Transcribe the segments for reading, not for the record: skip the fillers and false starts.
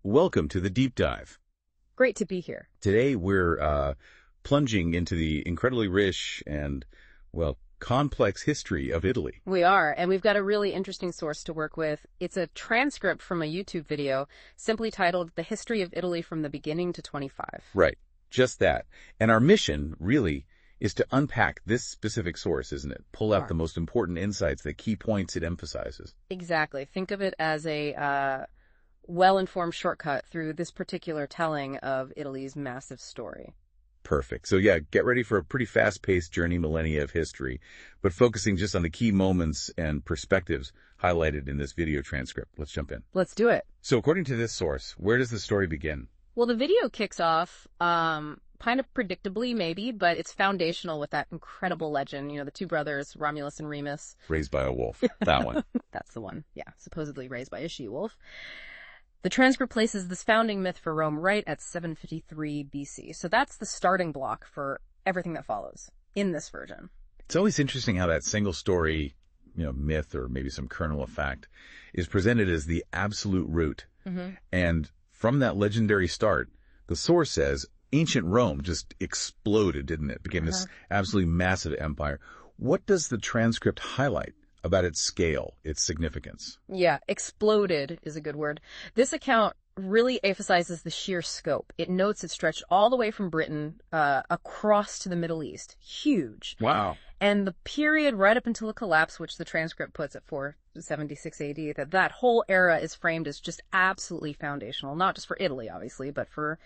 Welcome to the Deep Dive. Great to be here. Today we're plunging into the incredibly rich and, well, complex history of Italy. We are, and we've got a really interesting source to work with. It's a transcript from a YouTube video simply titled The History of Italy from the Beginning to 25. Right, just that. And our mission, really, is to unpack this specific source, isn't it? Pull out the most important insights, the key points it emphasizes. Exactly. Think of it as a well-informed shortcut through this particular telling of Italy's massive story. Perfect. So yeah, get ready for a pretty fast-paced journey millennia of history, but focusing just on the key moments and perspectives highlighted in this video transcript. Let's jump in. Let's do it. So according to this source, where does the story begin? Well, the video kicks off kind of predictably, maybe, but it's foundational with that incredible legend. You know, the two brothers, Romulus and Remus. Raised by a wolf. That one. That's the one. Yeah, supposedly raised by a she-wolf. The transcript places this founding myth for Rome right at 753 BC. So that's the starting block for everything that follows in this version. It's always interesting how that single story, myth or maybe some kernel of fact is presented as the absolute root. Mm-hmm. And from that legendary start, the source says ancient Rome just exploded, didn't it? It became this absolutely massive empire. What does the transcript highlight about its scale, its significance? Yeah, exploded is a good word. This account really emphasizes the sheer scope. It notes it stretched all the way from Britain across to the Middle East. Huge. Wow. And the period right up until the collapse, which the transcript puts at 476 AD, that whole era is framed as just absolutely foundational, not just for Italy, obviously, but for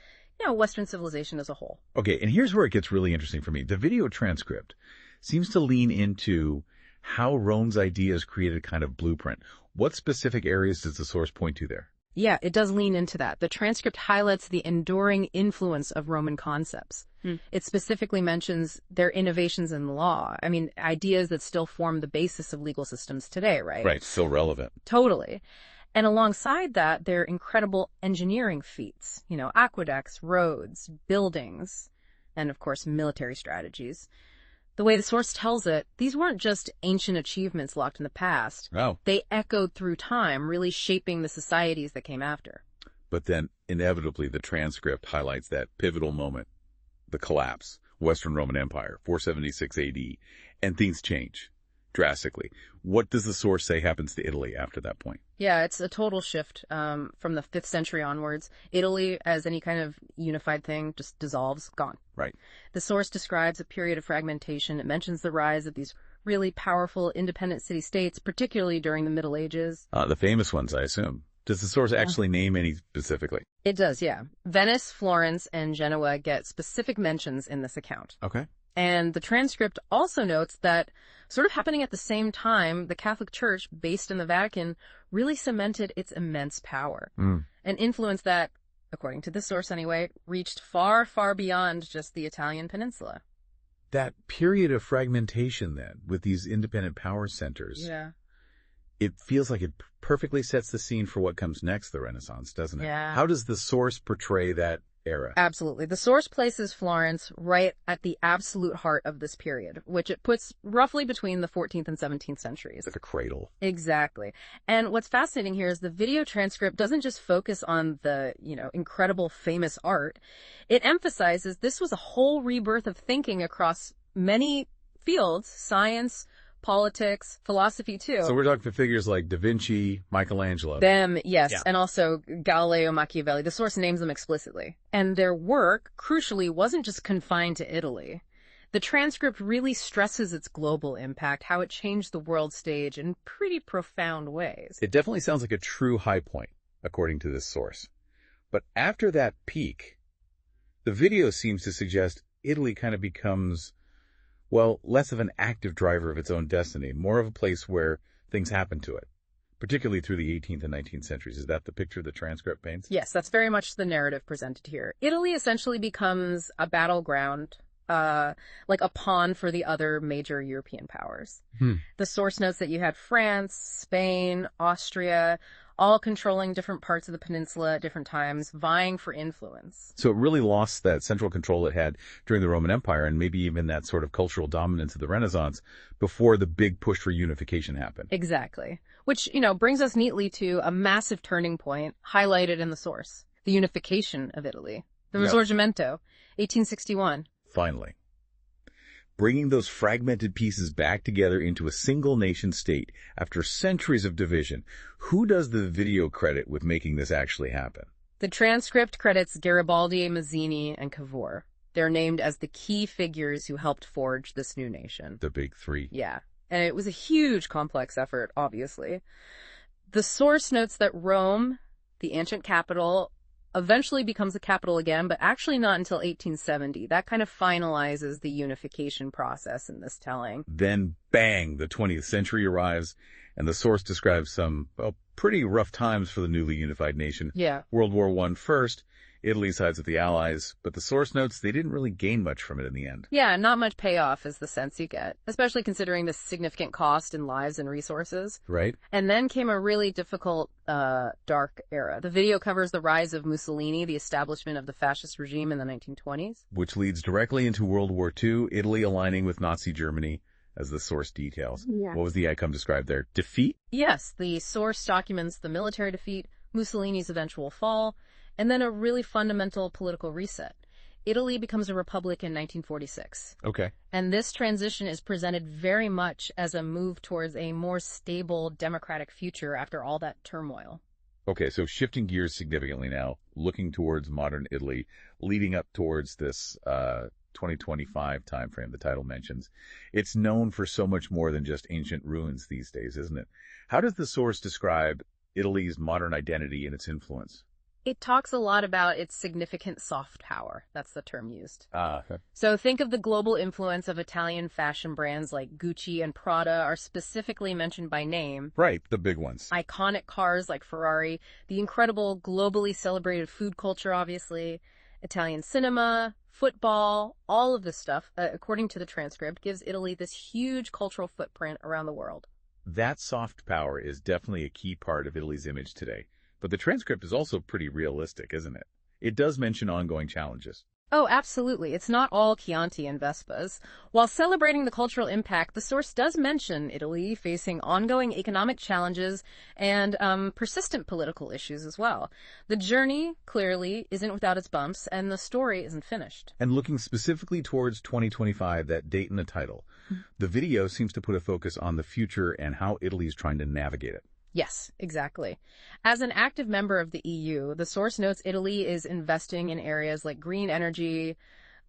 Western civilization as a whole. Okay, and here's where it gets really interesting for me. The video transcript seems to lean into how Rome's ideas created a kind of blueprint. What specific areas does the source point to there? Yeah, it does lean into that. The transcript highlights the enduring influence of Roman concepts. It specifically mentions their innovations in law. I mean, ideas that still form the basis of legal systems today, right? Right, still relevant. Totally. And alongside that, their incredible engineering feats, aqueducts, roads, buildings, and of course, military strategies. The way the source tells it, these weren't just ancient achievements locked in the past. No. They echoed through time, really shaping the societies that came after. But then, inevitably, the transcript highlights that pivotal moment, the collapse, Western Roman Empire, 476 AD, and things change drastically. What does the source say happens to Italy after that point? Yeah, it's a total shift from the 5th century onwards. Italy, as any kind of unified thing, just dissolves, gone. Right. The source describes a period of fragmentation. It mentions the rise of these really powerful independent city-states, particularly during the Middle Ages. The famous ones, I assume. Does the source actually name any specifically? It does, yeah. Venice, Florence, and Genoa get specific mentions in this account. Okay. And the transcript also notes that, sort of happening at the same time, the Catholic Church, based in the Vatican, really cemented its immense power. An influence that, according to this source anyway, reached far, far beyond just the Italian peninsula. That period of fragmentation, then, with these independent power centers, it feels like it perfectly sets the scene for what comes next, the Renaissance, doesn't it? Yeah. How does the source portray that era? Absolutely. The source places Florence right at the absolute heart of this period, which it puts roughly between the 14th and 17th centuries. Like a cradle. Exactly. And what's fascinating here is the video transcript doesn't just focus on the, incredible famous art. It emphasizes this was a whole rebirth of thinking across many fields, science, politics, philosophy too. So we're talking figures like Da Vinci, Michelangelo. Them, yes, Yeah. and also Galileo, Machiavelli. The source names them explicitly. And their work, crucially, wasn't just confined to Italy. The transcript really stresses its global impact, how it changed the world stage in pretty profound ways. It definitely sounds like a true high point, according to this source. But after that peak, the video seems to suggest Italy kind of becomes, well, less of an active driver of its own destiny, more of a place where things happen to it, particularly through the 18th and 19th centuries. Is that the picture the transcript paints? Yes, that's very much the narrative presented here. Italy essentially becomes a battleground, like a pawn for the other major European powers. The source notes that you had France, Spain, Austria, all controlling different parts of the peninsula at different times, vying for influence. So it really lost that central control it had during the Roman Empire and maybe even that sort of cultural dominance of the Renaissance before the big push for unification happened. Exactly. Which, brings us neatly to a massive turning point highlighted in the source, the unification of Italy. The Risorgimento, 1861. Finally. Bringing those fragmented pieces back together into a single nation state after centuries of division. Who does the video credit with making this actually happen? The transcript credits Garibaldi, Mazzini, and Cavour. They're named as the key figures who helped forge this new nation. The big three. Yeah. And it was a huge, complex effort, obviously. The source notes that Rome, the ancient capital, eventually becomes the capital again, but actually not until 1870. That kind of finalizes the unification process in this telling. Then, bang, the 20th century arrives, and the source describes some, pretty rough times for the newly unified nation. Yeah. World War I first, Italy sides with the Allies, but the source notes they didn't really gain much from it in the end. Yeah, not much payoff is the sense you get, especially considering the significant cost in lives and resources. Right. And then came a really difficult, dark era. The video covers the rise of Mussolini, the establishment of the fascist regime in the 1920s. Which leads directly into World War II, Italy aligning with Nazi Germany, as the source details. Yeah. What was the outcome described there? Defeat? Yes, the source documents the military defeat, Mussolini's eventual fall, and then a really fundamental political reset. Italy becomes a republic in 1946. Okay. And this transition is presented very much as a move towards a more stable democratic future after all that turmoil. Okay, so shifting gears significantly now, looking towards modern Italy, leading up towards this 2025 timeframe the title mentions. It's known for so much more than just ancient ruins these days, isn't it? How does the source describe Italy's modern identity and its influence? It talks a lot about its significant soft power. That's the term used. Okay. So think of the global influence of Italian fashion brands like Gucci and Prada are specifically mentioned by name. Right, the big ones. Iconic cars like Ferrari, the incredible globally celebrated food culture, obviously, Italian cinema, football, all of this stuff, according to the transcript, gives Italy this huge cultural footprint around the world. That soft power is definitely a key part of Italy's image today. But the transcript is also pretty realistic, isn't it? It does mention ongoing challenges. Oh, absolutely. It's not all Chianti and Vespas. While celebrating the cultural impact, the source does mention Italy facing ongoing economic challenges and persistent political issues as well. The journey, clearly, isn't without its bumps, and the story isn't finished. And looking specifically towards 2025, that date in the title, the video seems to put a focus on the future and how Italy is trying to navigate it. Yes, exactly. As an active member of the EU, the source notes Italy is investing in areas like green energy,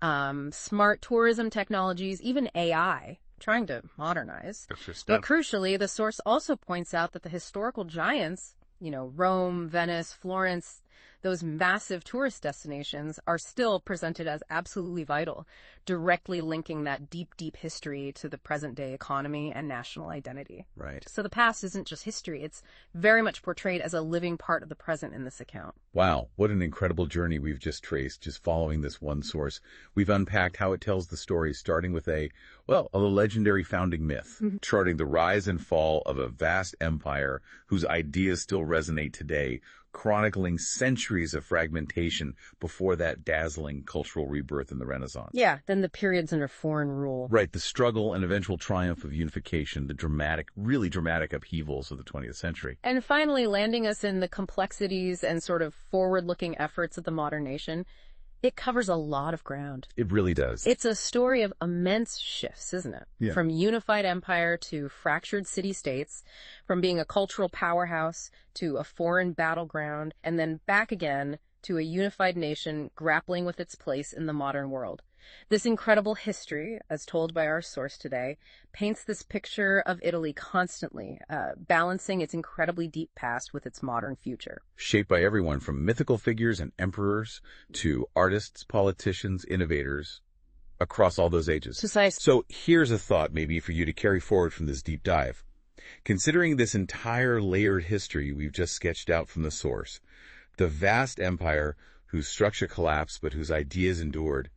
smart tourism technologies, even AI, trying to modernize. But crucially, the source also points out that the historical giants, Rome, Venice, Florence, those massive tourist destinations are still presented as absolutely vital, directly linking that deep, deep history to the present-day economy and national identity. Right. So the past isn't just history. It's very much portrayed as a living part of the present in this account. Wow, what an incredible journey we've just traced, just following this one source. We've unpacked how it tells the story, starting with a legendary founding myth, charting the rise and fall of a vast empire whose ideas still resonate today, chronicling centuries of fragmentation before that dazzling cultural rebirth in the Renaissance. Yeah, then the periods under foreign rule. Right, the struggle and eventual triumph of unification, the dramatic, really dramatic upheavals of the 20th century. And finally, landing us in the complexities and sort of forward-looking efforts of the modern nation. It covers a lot of ground. It really does. It's a story of immense shifts, isn't it? Yeah. From unified empire to fractured city-states, from being a cultural powerhouse to a foreign battleground, and then back again to a unified nation grappling with its place in the modern world. This incredible history, as told by our source today, paints this picture of Italy constantly, balancing its incredibly deep past with its modern future. Shaped by everyone from mythical figures and emperors to artists, politicians, innovators, across all those ages. Precisely. So here's a thought maybe for you to carry forward from this deep dive. Considering this entire layered history we've just sketched out from the source, the vast empire whose structure collapsed but whose ideas endured,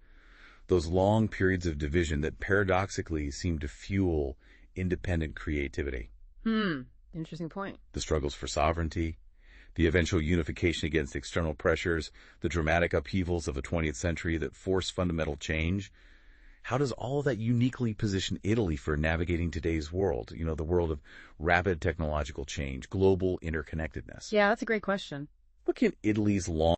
those long periods of division that paradoxically seem to fuel independent creativity. Interesting point. The struggles for sovereignty, the eventual unification against external pressures, the dramatic upheavals of the 20th century that force fundamental change. How does all of that uniquely position Italy for navigating today's world, the world of rapid technological change, global interconnectedness? Yeah, that's a great question. What can Italy's long